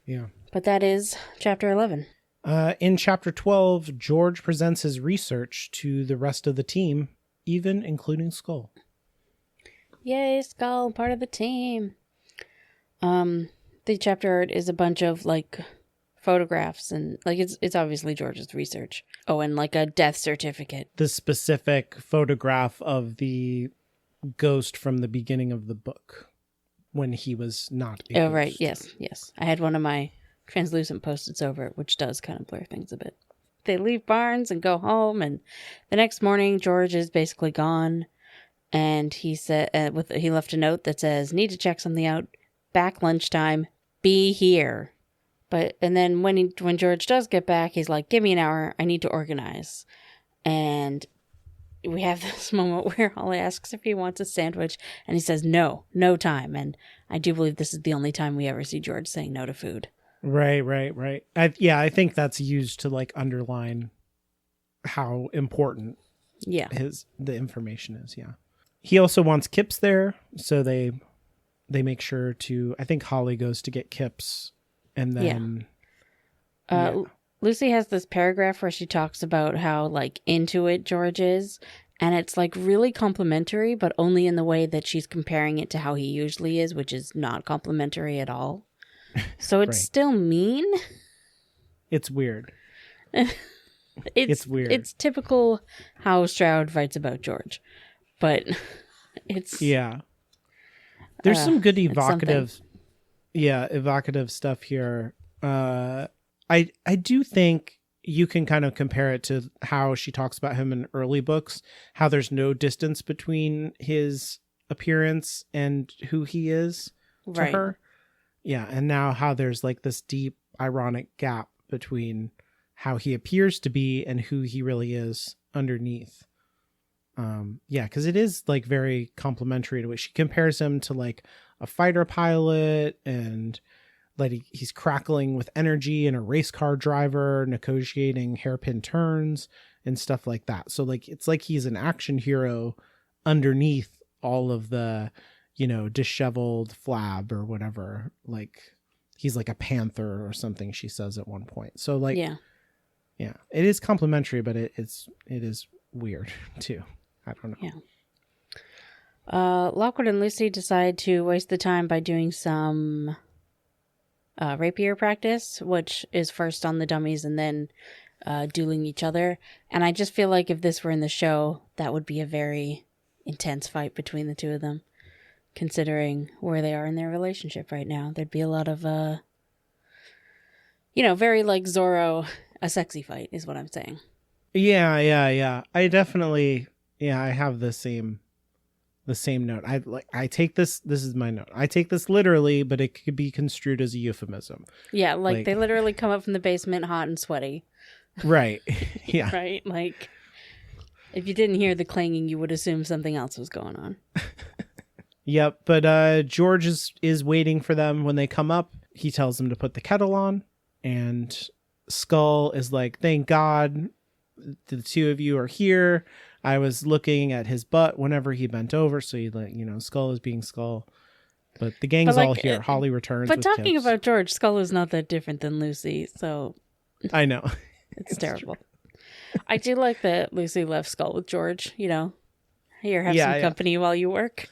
Yeah. But that is chapter 11. In chapter 12, George presents his research to the rest of the team, even including Skull. Yay, Skull, part of the team. The chapter art is a bunch of like photographs and like it's obviously George's research. Oh, and like a death certificate. The specific photograph of the ghost from the beginning of the book when he was not a ghost. Right. Yes. I had one of my translucent post-its over it, which does kind of blur things a bit. They leave Barnes and go home, and the next morning George is basically gone, and he said he left a note that says, "Need to check something out. Back lunchtime. Be here." And then when George does get back, he's like, "Give me an hour. I need to organize." And we have this moment where Holly asks if he wants a sandwich, and he says, no time. And I do believe this is the only time we ever see George saying no to food. Right. I think that's used to like underline how important the information is. Yeah. He also wants Kips there, so they make sure I think Holly goes to get Kips, and then Lucy has this paragraph where she talks about how like into it George is, and it's like really complimentary, but only in the way that she's comparing it to how he usually is, which is not complimentary at all. So it's still mean. It's weird. It's weird. It's typical how Stroud writes about George, but it's There's some good evocative stuff here. I do think you can kind of compare it to how she talks about him in early books, how there's no distance between his appearance and who he is to her. Yeah, and now how there's like this deep ironic gap between how he appears to be and who he really is underneath. Because it is like very complimentary to what she compares him to, like a fighter pilot, and like he's crackling with energy, and a race car driver negotiating hairpin turns and stuff like that. So like it's like he's an action hero underneath all of the, disheveled flab or whatever. Like he's like a panther or something, she says at one point. So like yeah, it is complimentary, but it is weird too. I don't know. Yeah. Lockwood and Lucy decide to waste the time by doing some rapier practice, which is first on the dummies and then dueling each other. And I just feel like if this were in the show, that would be a very intense fight between the two of them, considering where they are in their relationship right now. There'd be a lot of, very like Zorro, a sexy fight is what I'm saying. Yeah. I definitely, I have the same note. I take this is my note. I take this literally, but it could be construed as a euphemism. Yeah, like they literally come up from the basement hot and sweaty. Right. Yeah. Right? Like if you didn't hear the clanging, you would assume something else was going on. Yep, but George is waiting for them when they come up. He tells them to put the kettle on, and Skull is like, "Thank God the two of you are here. I was looking at his butt whenever he bent over." So Skull is being Skull, but the gang's all here. Holly returns. But talking about George, Skull is not that different than Lucy, so I know it's terrible. I do like that Lucy left Skull with George. Here, have some company while you work.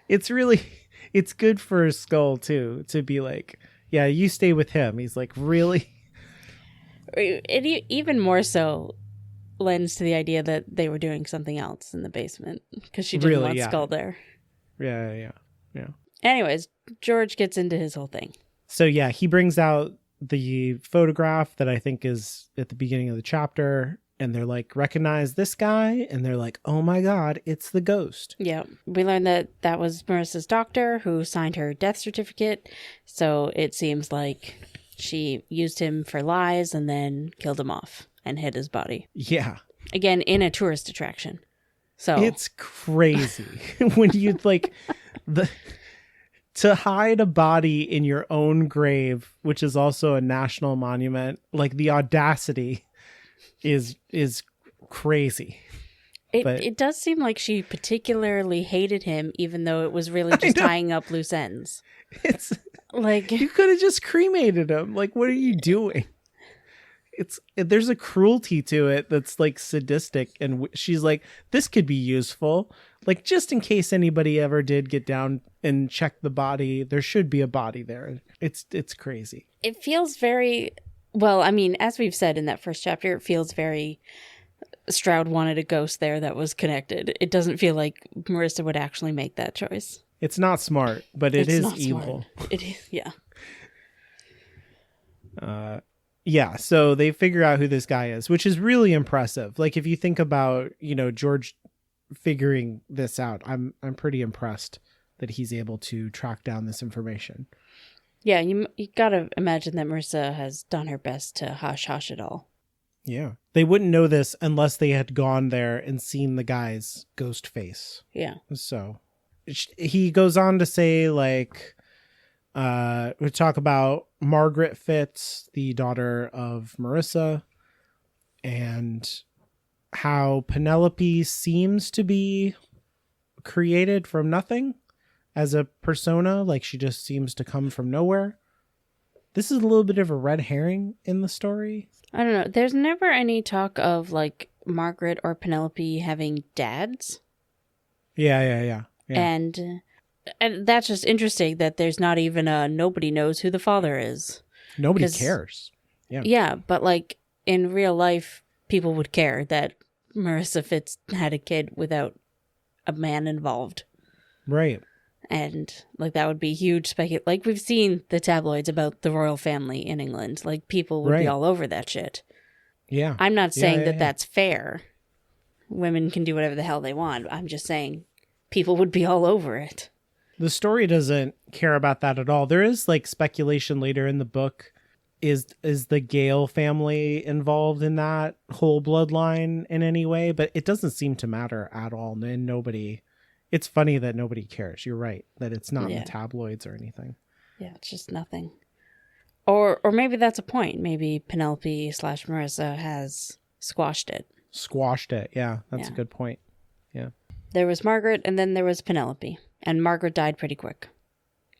It's good for Skull too to be like, yeah, you stay with him. He's like, really? It even more so lends to the idea that they were doing something else in the basement because she didn't want Skull there. Yeah. Anyways, George gets into his whole thing. So yeah, he brings out the photograph that I think is at the beginning of the chapter, and they're like, "Recognize this guy?" And they're like, "Oh my God, it's the ghost." Yeah, we learned that was Marissa's doctor who signed her death certificate. So it seems like she used him for lies and then killed him off and hid his body. Yeah. Again, in a tourist attraction. So it's crazy when you like to hide a body in your own grave, which is also a national monument. Like the audacity is crazy. It does seem like she particularly hated him, even though it was really just tying up loose ends. It's like you could have just cremated him. Like, what are you doing? There's a cruelty to it that's like sadistic, and she's like, this could be useful, like just in case anybody ever did get down and check the body, there should be a body there. It's crazy. It feels very well. I mean, as we've said in that first chapter, it feels very Stroud wanted a ghost there that was connected. It doesn't feel like Marissa would actually make that choice. It's not smart, but it's evil. Smart. It is, yeah. Yeah, so they figure out who this guy is, which is really impressive. Like, if you think about, George figuring this out, I'm pretty impressed that he's able to track down this information. Yeah, you gotta imagine that Marissa has done her best to hush it all. Yeah. They wouldn't know this unless they had gone there and seen the guy's ghost face. Yeah. So he goes on to say, like, we talk about Margaret Fitz, the daughter of Marissa, and how Penelope seems to be created from nothing as a persona. Like, she just seems to come from nowhere. This is a little bit of a red herring in the story. I don't know. There's never any talk of, like, Margaret or Penelope having dads. Yeah. And that's just interesting that there's not even nobody knows who the father is. Nobody cares. Yeah. Yeah, but like in real life, people would care that Marissa Fitz had a kid without a man involved. Right. And like that would be huge like we've seen the tabloids about the royal family in England. Like people would be all over that shit. Yeah. I'm not saying that that's fair. Women can do whatever the hell they want. I'm just saying people would be all over it. The story doesn't care about that at all. There is like speculation later in the book. Is the Gale family involved in that whole bloodline in any way? But it doesn't seem to matter at all. And nobody, it's funny that nobody cares. You're right. That it's not in the tabloids or anything. Yeah, it's just nothing. Or maybe that's a point. Maybe Penelope / Marissa has squashed it. Yeah, that's a good point. Yeah. There was Margaret and then there was Penelope. And Margaret died pretty quick.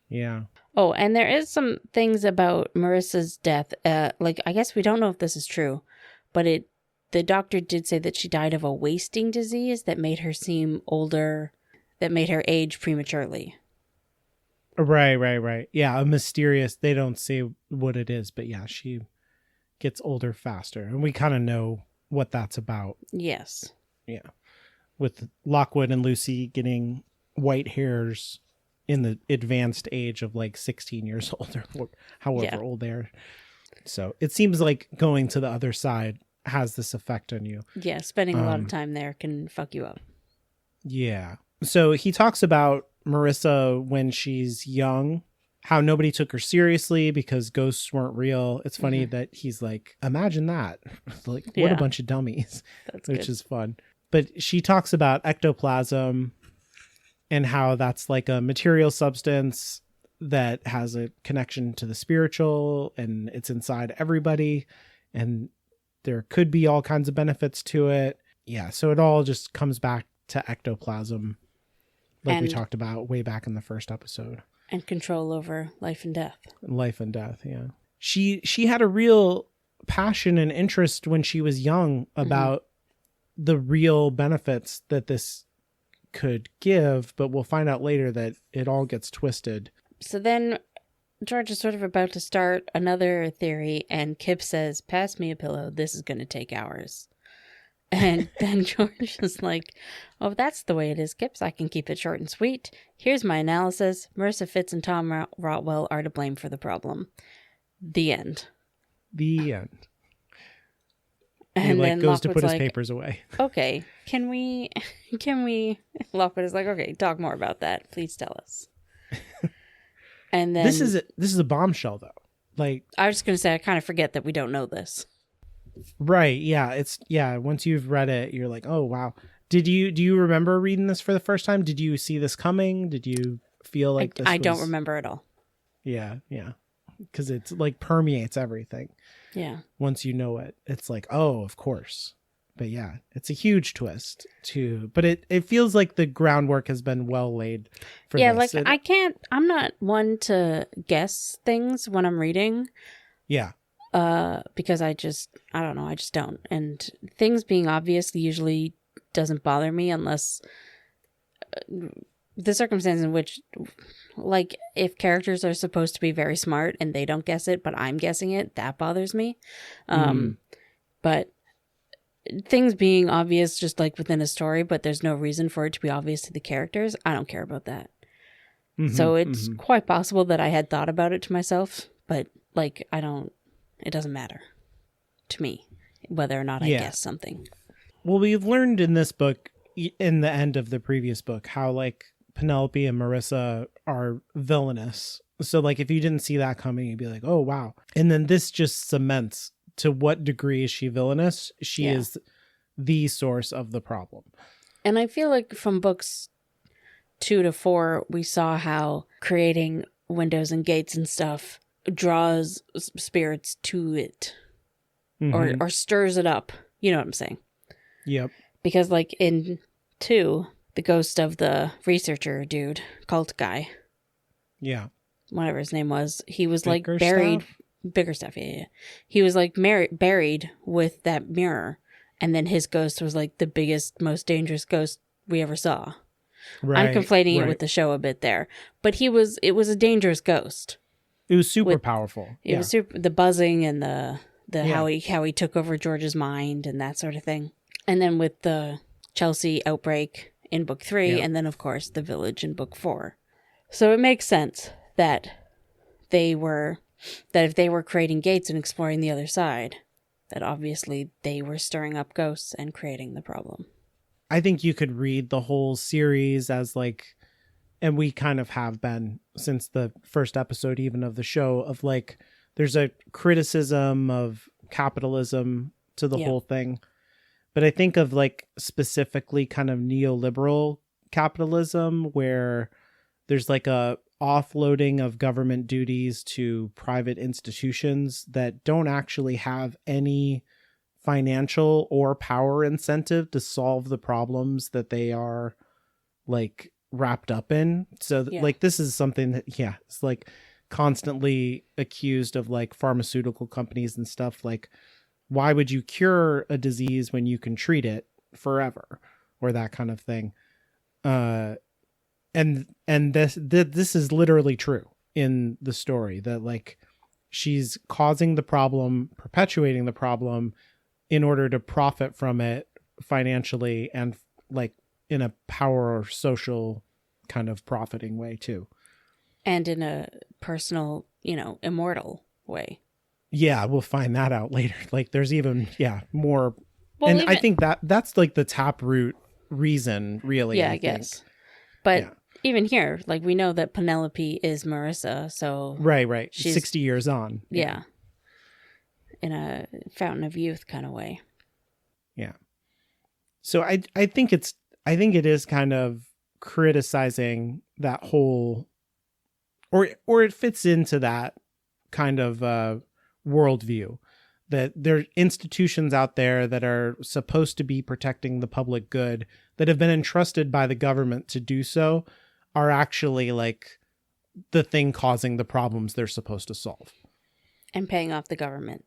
Yeah. Oh, and there is some things about Marissa's death. Like, I guess we don't know if this is true, but the doctor did say that she died of a wasting disease that made her seem older, that made her age prematurely. Right. Yeah, a mysterious, they don't say what it is, but yeah, she gets older faster. And we kind of know what that's about. Yes. Yeah. With Lockwood and Lucy getting white hairs in the advanced age of like 16 years old or however old they are. So it seems like going to the other side has this effect on you. Yeah, spending a lot of time there can fuck you up. Yeah. So he talks about Marissa when she's young, how nobody took her seriously because ghosts weren't real. It's funny that he's like, imagine that. Like, what a bunch of dummies. That's which good. is fun. But she talks about ectoplasm and how that's like a material substance that has a connection to the spiritual and it's inside everybody. And there could be all kinds of benefits to it. Yeah. So it all just comes back to ectoplasm, like we talked about way back in the first episode. And control over life and death. Life and death. Yeah. She had a real passion and interest when she was young about the real benefits that this could give, but we'll find out later that it all gets twisted. So then George is sort of about to start another theory, and Kip says, pass me a pillow. This is going to take hours. And then George is like, oh, that's the way it is, Kips. I can keep it short and sweet. Here's my analysis. Marissa Fitz and Tom Rotwell are to blame for the problem. The end. The end. And he then goes to Lockwood's put his papers away. Okay, can we, Lockwood is like, okay, talk more about that. Please tell us. And then This is a bombshell though. Like, I was just going to say, I kind of forget that we don't know this. Right. Yeah. Once you've read it, you're like, oh, wow. Do you remember reading this for the first time? Did you see this coming? Did you feel like this? I don't remember at all. Yeah. Because it's like permeates everything. Yeah. Once you know it, it's like, oh, of course. But yeah, it's a huge twist too. But it feels like the groundwork has been well laid for this. Like I'm not one to guess things when I'm reading. Yeah. Because I don't know, I just don't. And things being obvious usually doesn't bother me unless the circumstance in which, like, if characters are supposed to be very smart and they don't guess it, but I'm guessing it, that bothers me. But things being obvious just like within a story, but there's no reason for it to be obvious to the characters, I don't care about that. So it's quite possible that I had thought about it to myself, but like it doesn't matter to me whether or not I guess something. Well, we've learned in this book, in the end of the previous book, how like Penelope and Marissa are villainous. So like if you didn't see that coming, you'd be like, oh wow. And then this just cements to what degree is she villainous. She is the source of the problem. And I feel like from books 2 to 4, we saw how creating windows and gates and stuff draws spirits to it, or stirs it up. You know what I'm saying? Yep. Because like in 2, the ghost of the researcher dude, cult guy. Yeah. Whatever his name was. He was like buried. Biggerstaff, yeah. He was like buried with that mirror. And then his ghost was like the biggest, most dangerous ghost we ever saw. Right, I'm conflating it with the show a bit there. But it was a dangerous ghost. It was super powerful. It was super, the buzzing and the how he took over George's mind and that sort of thing. And then with the Chelsea outbreak in book 3, and then of course the village in book 4. So it makes sense that if they were creating gates and exploring the other side, that obviously they were stirring up ghosts and creating the problem. I think you could read the whole series as like, and we kind of have been since the first episode even of the show, of like, there's a criticism of capitalism to the whole thing. But I think of like specifically kind of neoliberal capitalism where there's like a offloading of government duties to private institutions that don't actually have any financial or power incentive to solve the problems that they are like wrapped up in. So like this is something that it's like constantly accused of like pharmaceutical companies and stuff. Like, why would you cure a disease when you can treat it forever, or that kind of thing? And this is literally true in the story, that like she's causing the problem, perpetuating the problem in order to profit from it financially and like in a power or social kind of profiting way too. And in a personal, immortal way. Yeah, we'll find that out later. Like there's even, more. Well, and I think that's like the taproot reason, really. Yeah, I guess. But even here, like we know that Penelope is Marissa, so right. She's 60 years on. Yeah. In a fountain of youth kind of way. Yeah. So I think it is kind of criticizing that whole, or it fits into that kind of worldview, that there are institutions out there that are supposed to be protecting the public good that have been entrusted by the government to do so are actually like the thing causing the problems they're supposed to solve. And paying off the government.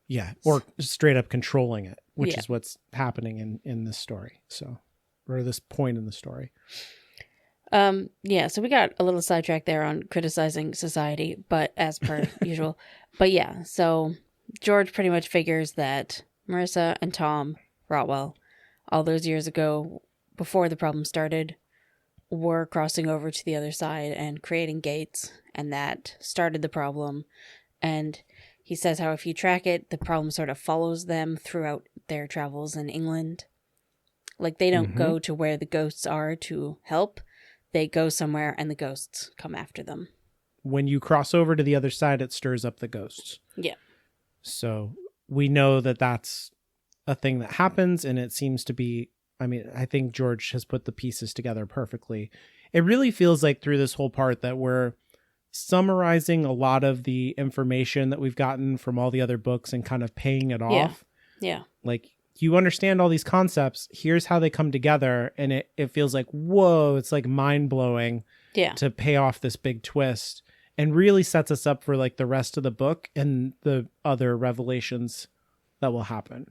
Yeah. Or straight up controlling it, which is what's happening in this story. So, or this point in the story. So we got a little sidetracked there on criticizing society, but as per usual. But yeah, so George pretty much figures that Marissa and Tom Rotwell, all those years ago, before the problem started, were crossing over to the other side and creating gates, and that started the problem. And he says how if you track it, the problem sort of follows them throughout their travels in England. Like they don't go to where the ghosts are to help. They go somewhere and the ghosts come after them. When you cross over to the other side, it stirs up the ghosts. Yeah. So we know that that's a thing that happens, and it seems to be, I mean, I think George has put the pieces together perfectly. It really feels like through this whole part that we're summarizing a lot of the information that we've gotten from all the other books and kind of paying it off. Yeah. Like you understand all these concepts. Here's how they come together. And it feels like, whoa, it's like mind blowing to pay off this big twist, and really sets us up for like the rest of the book and the other revelations that will happen.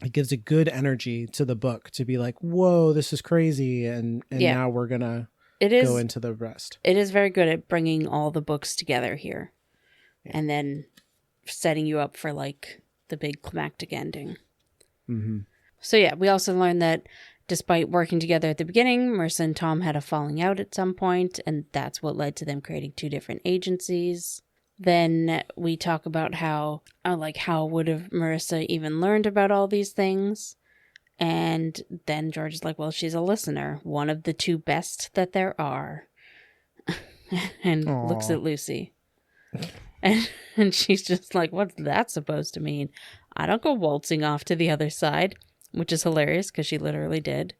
It gives a good energy to the book to be like, whoa, this is crazy. And now we're going to go into the rest. It is very good at bringing all the books together here and then setting you up for like the big climactic ending. Mm-hmm. So yeah, we also learned that despite working together at the beginning, Marissa and Tom had a falling out at some point, and that's what led to them creating two different agencies. Then we talk about how would have Marissa even learned about all these things? And then George is like, well, she's a listener, one of the two best that there are. And Aww. Looks at Lucy. And she's just like, what's that supposed to mean? I don't go waltzing off to the other side, which is hilarious because she literally did.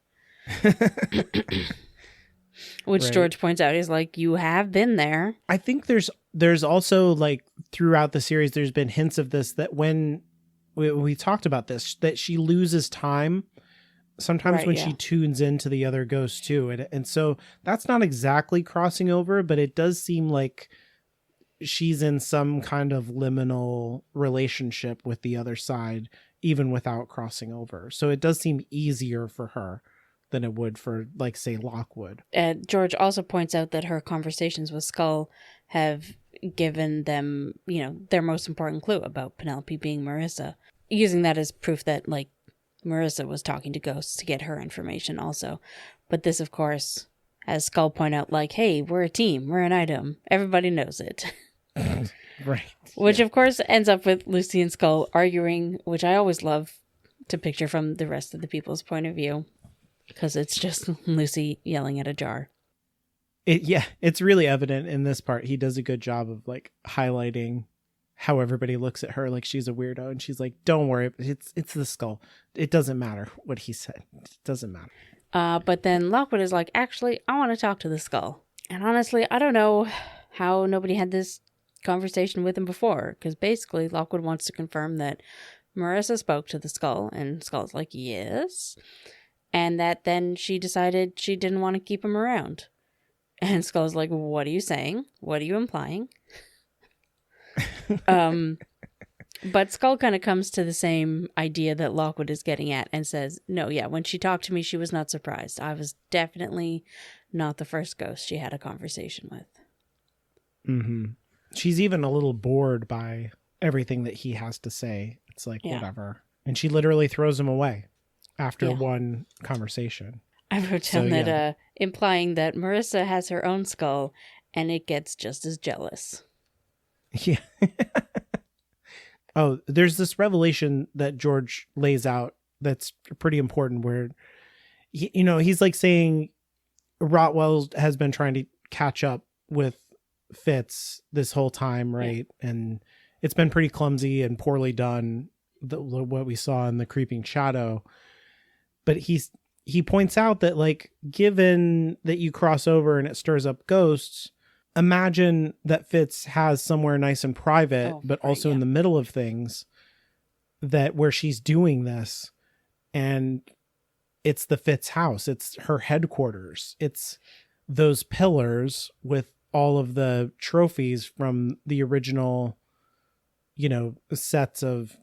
Which right. George points out, he's like, you have been there. I think there's also like throughout the series, there's been hints of this, that when we talked about this, that she loses time sometimes when she tunes into the other ghosts too. And so that's not exactly crossing over, but it does seem like she's in some kind of liminal relationship with the other side, even without crossing over. So it does seem easier for her than it would for, like, say, Lockwood. George also points out that her conversations with Skull have given them, their most important clue about Penelope being Marissa, using that as proof that, like, Marissa was talking to ghosts to get her information also. But this, of course, has Skull point out, like, hey, we're a team, we're an item, everybody knows it. Right. Which, of course, ends up with Lucy and Skull arguing, which I always love to picture from the rest of the people's point of view, because it's just Lucy yelling at a jar. It's really evident in this part. He does a good job of like highlighting how everybody looks at her like she's a weirdo, and she's like, don't worry, it's the Skull. It doesn't matter what he said. It doesn't matter. But then Lockwood is like, actually, I want to talk to the Skull. And honestly, I don't know how nobody had this conversation with him before, because basically Lockwood wants to confirm that Marissa spoke to the Skull, and Skull's like, yes, and that then she decided she didn't want to keep him around. And Skull's like, what are you saying? What are you implying? But Skull kind of comes to the same idea that Lockwood is getting at and says, no, yeah, when she talked to me, she was not surprised. I was definitely not the first ghost she had a conversation with. Mm-hmm. She's even a little bored by everything that he has to say. It's like, whatever. And she literally throws him away after one conversation. I wrote down that implying that Marissa has her own skull and it gets just as jealous. Yeah. Oh, there's this revelation that George lays out that's pretty important where, he's like saying Rotwell has been trying to catch up with Fitz this whole time, right? Yeah. And it's been pretty clumsy and poorly done, what we saw in the Creeping Shadow. But he points out that, like, given that you cross over and it stirs up ghosts, imagine that Fitz has somewhere nice and private, but also in the middle of things, that where she's doing this, and it's the Fitz house, it's her headquarters, it's those pillars with all of the trophies from the original, sets of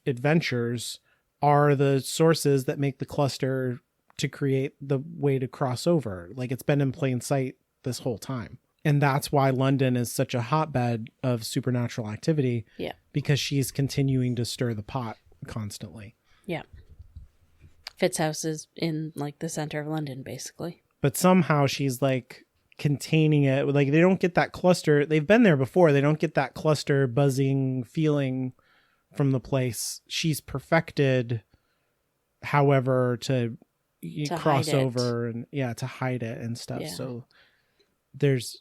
adventures are the sources that make the cluster to create the way to cross over. Like, it's been in plain sight this whole time. And that's why London is such a hotbed of supernatural activity. Yeah. Because she's continuing to stir the pot constantly. Yeah. Fitz house is in, like, the center of London, basically. But somehow she's, like, containing it. Like, they don't get that cluster. They've been there before. They don't get that cluster buzzing feeling from the place. She's perfected, however, to cross over and to hide it and stuff. Yeah. So there's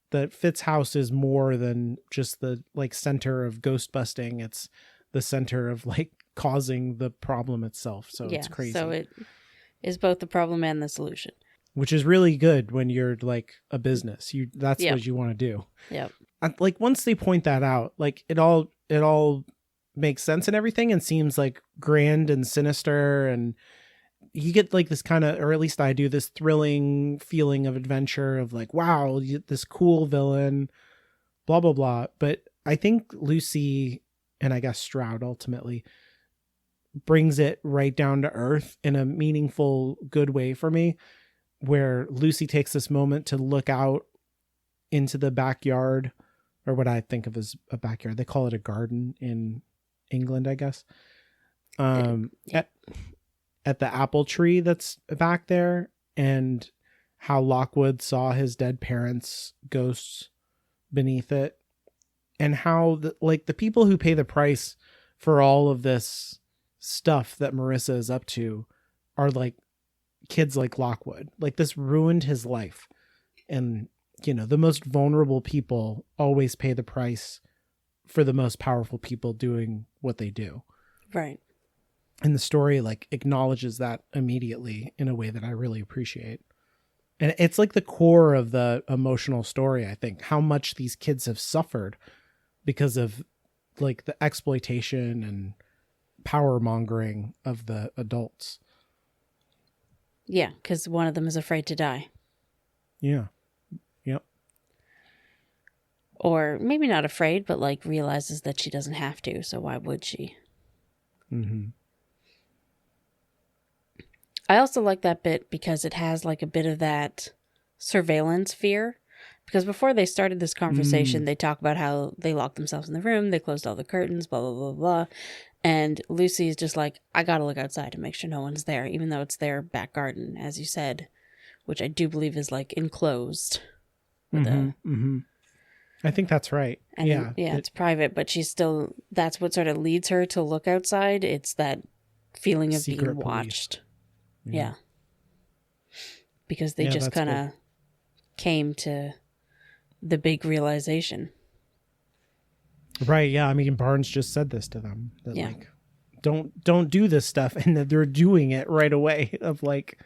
the Fitz house is more than just the, like, center of ghost busting. It's the center of, like, causing the problem itself. So it's crazy. So it is both the problem and the solution, which is really good when you're, like, a business. That's what you want to do. Yeah. Like, once they point that out, like, it all makes sense and everything and seems like grand and sinister, and you get like this kind of, or at least I do, this thrilling feeling of adventure of like, wow, this cool villain, blah, blah, blah. But I think Lucy, and I guess Stroud ultimately, brings it right down to earth in a meaningful, good way for me, where Lucy takes this moment to look out into the backyard, or what I think of as a backyard. They call it a garden in England, I guess. At the apple tree that's back there, and how Lockwood saw his dead parents' ghosts beneath it, and how the people who pay the price for all of this stuff that Marissa is up to are like kids like Lockwood. Like, this ruined his life, and the most vulnerable people always pay the price for the most powerful people doing what they do. Right. And the story like acknowledges that immediately in a way that I really appreciate. And it's like the core of the emotional story, I think, how much these kids have suffered because of like the exploitation and power mongering of the adults. Yeah, because one of them is afraid to die. Yeah. Yep. Or maybe not afraid, but like realizes that she doesn't have to, so why would she? Mm-hmm. I also like that bit because it has like a bit of that surveillance fear. Because before they started this conversation, they talk about how they locked themselves in the room, they closed all the curtains, blah, blah, blah, blah. And Lucy is just like, I gotta look outside to make sure no one's there, even though it's their back garden, as you said, which I do believe is like enclosed. I think that's right. And it's private, but she's still, that's what sort of leads her to look outside. It's that feeling of being watched. Yeah. Because they just kind of came to the big realization. Right. Yeah. I mean, Barnes just said this to them that like, don't do this stuff. And that they're doing it right away of like,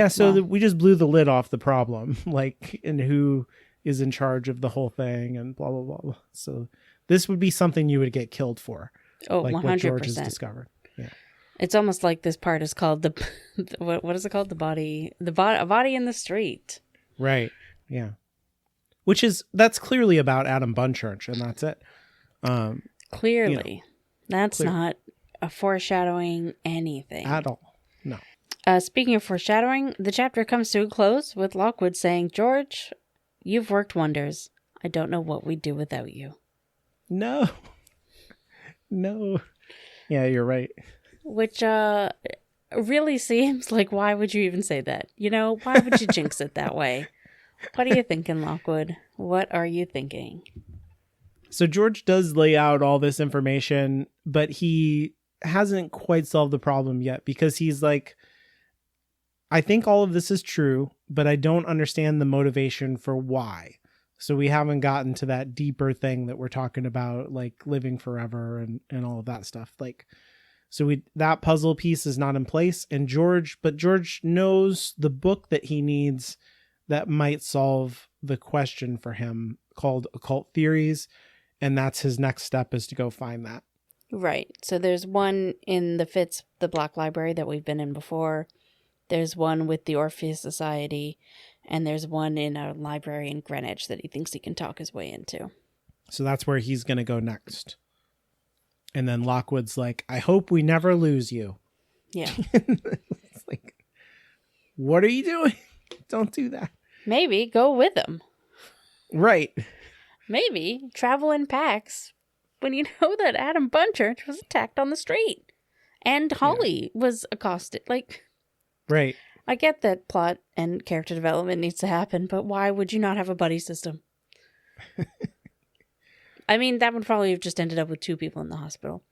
so we just blew the lid off the problem, like, and who is in charge of the whole thing and blah, blah, blah, blah. So this would be something you would get killed for. Oh, like 100%. What George has discovered. Yeah. It's almost like this part is called what is it called? A body in the street. Right. Yeah. That's clearly about Adam Bunchurch, and that's it. Clearly. That's not a foreshadowing anything. At all. No. Speaking of foreshadowing, the chapter comes to a close with Lockwood saying, George, you've worked wonders. I don't know what we'd do without you. No. Yeah, you're right. Which really seems like, why would you even say that? Why would you jinx it that way? What are you thinking, Lockwood? What are you thinking? So George does lay out all this information, but he hasn't quite solved the problem yet, because he's like, I think all of this is true, but I don't understand the motivation for why. So we haven't gotten to that deeper thing that we're talking about, like living forever and all of that stuff. Like, so that puzzle piece is not in place, and George knows the book that he needs that might solve the question for him, called Occult Theories. And that's his next step, is to go find that. Right. So there's one in the Black Library that we've been in before. There's one with the Orpheus Society, and there's one in a library in Greenwich that he thinks he can talk his way into. So that's where he's going to go next. And then Lockwood's like, I hope we never lose you. Yeah. It's like, what are you doing? Don't do that. Maybe go with him. Right. Maybe travel in packs when you know that Adam Bunchurch was attacked on the street and Holly was accosted. Like, right. I get that plot and character development needs to happen, but why would you not have a buddy system? I mean, that would probably have just ended up with 2 people in the hospital,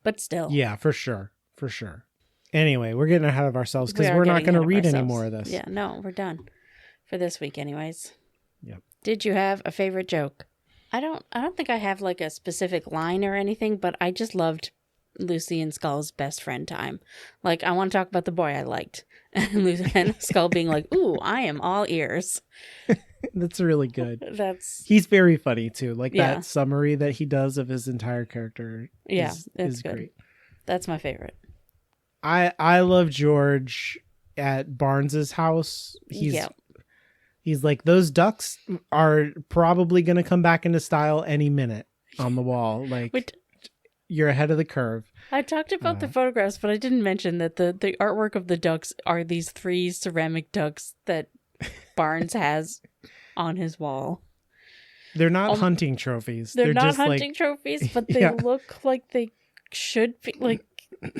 but still. Yeah, for sure. For sure. Anyway, we're getting ahead of ourselves because we're not going to read any more of this. Yeah, no, we're done for this week anyways. Yep. Did you have a favorite joke? I don't think I have like a specific line or anything, but I just loved Lucy and Skull's best friend time. Like, I want to talk about the boy I liked. And Skull being like, ooh, I am all ears. That's really good. That's He's very funny too. Like Yeah. that summary that he does of his entire character is good. great. That's my favorite. I love George at Barnes's house. He's like, those ducks are probably going to come back into style any minute on the wall. Like, you're ahead of the curve. I talked about the photographs, but I didn't mention that the artwork of the ducks are these 3 ceramic ducks that Barnes has on his wall. They're not hunting trophies. They're not just hunting trophies, but they look like they should be. Like,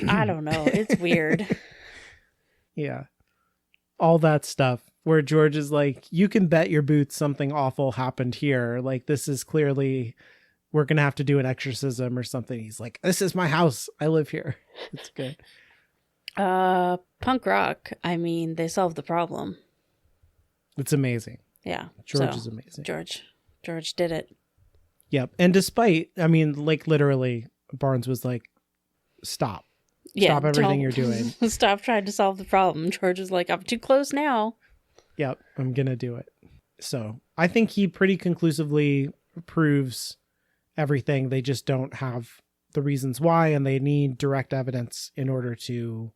I don't know. It's weird. Yeah. All that stuff where George is like, you can bet your boots something awful happened here. Like, this is clearly, we're going to have to do an exorcism or something. He's like, this is my house. I live here. It's good. Punk rock. I mean, they solved the problem. It's amazing. Yeah. George is amazing. George did it. Yep. And despite, I mean, like literally, Barnes was like, stop. Stop everything you're doing. Stop trying to solve the problem. George is like, I'm too close now. Yep, I'm going to do it. So I think he pretty conclusively proves everything. They just don't have the reasons why, and they need direct evidence in order to,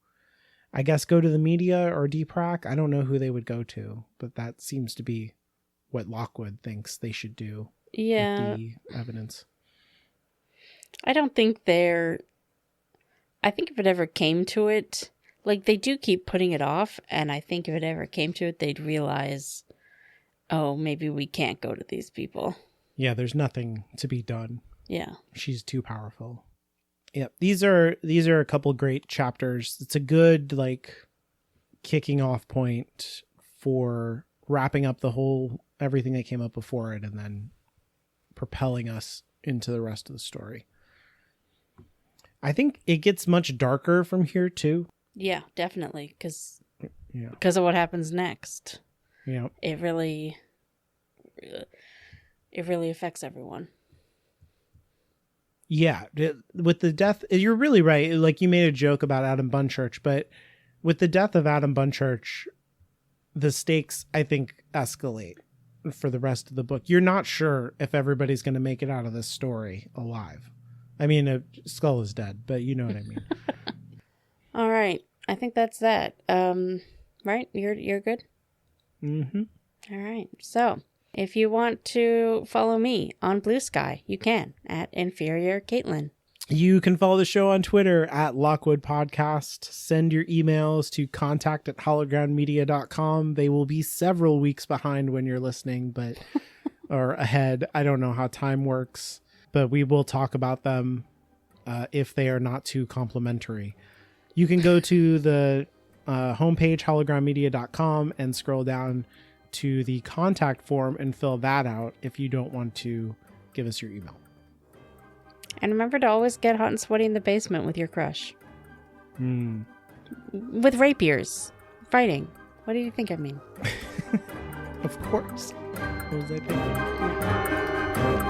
I guess, go to the media or DPRAC. I don't know who they would go to, but that seems to be what Lockwood thinks they should do with the evidence. I don't think I think if it ever came to it, like, they do keep putting it off, and I think if it ever came to it, they'd realize, oh, maybe we can't go to these people. Yeah, there's nothing to be done. Yeah. She's too powerful. Yep. These are a couple great chapters. It's a good, like, kicking off point for wrapping up everything that came up before it and then propelling us into the rest of the story. I think it gets much darker from here too. Yeah, definitely, because of what happens next. Yeah, it really affects everyone. Yeah, with the death, you're really right. Like, you made a joke about Adam Bunchurch, but with the death of Adam Bunchurch, the stakes, I think, escalate for the rest of the book. You're not sure if everybody's going to make it out of this story alive. I mean, Skull is dead, but you know what I mean. All right. I think that's that. Right? You're good? Mm-hmm. All right. So, if you want to follow me on Blue Sky, you can at Inferior Caitlin. You can follow the show on Twitter at Lockwood Podcast. Send your emails to contact@hologroundmedia.com. They will be several weeks behind when you're listening, but or ahead. I don't know how time works, but we will talk about them if they are not too complimentary. You can go to the homepage, hologroundmedia.com, and scroll down to the contact form and fill that out if you don't want to give us your email. And remember to always get hot and sweaty in the basement with your crush. With rapiers. Fighting. What do you think I mean? Of course. What was I thinking?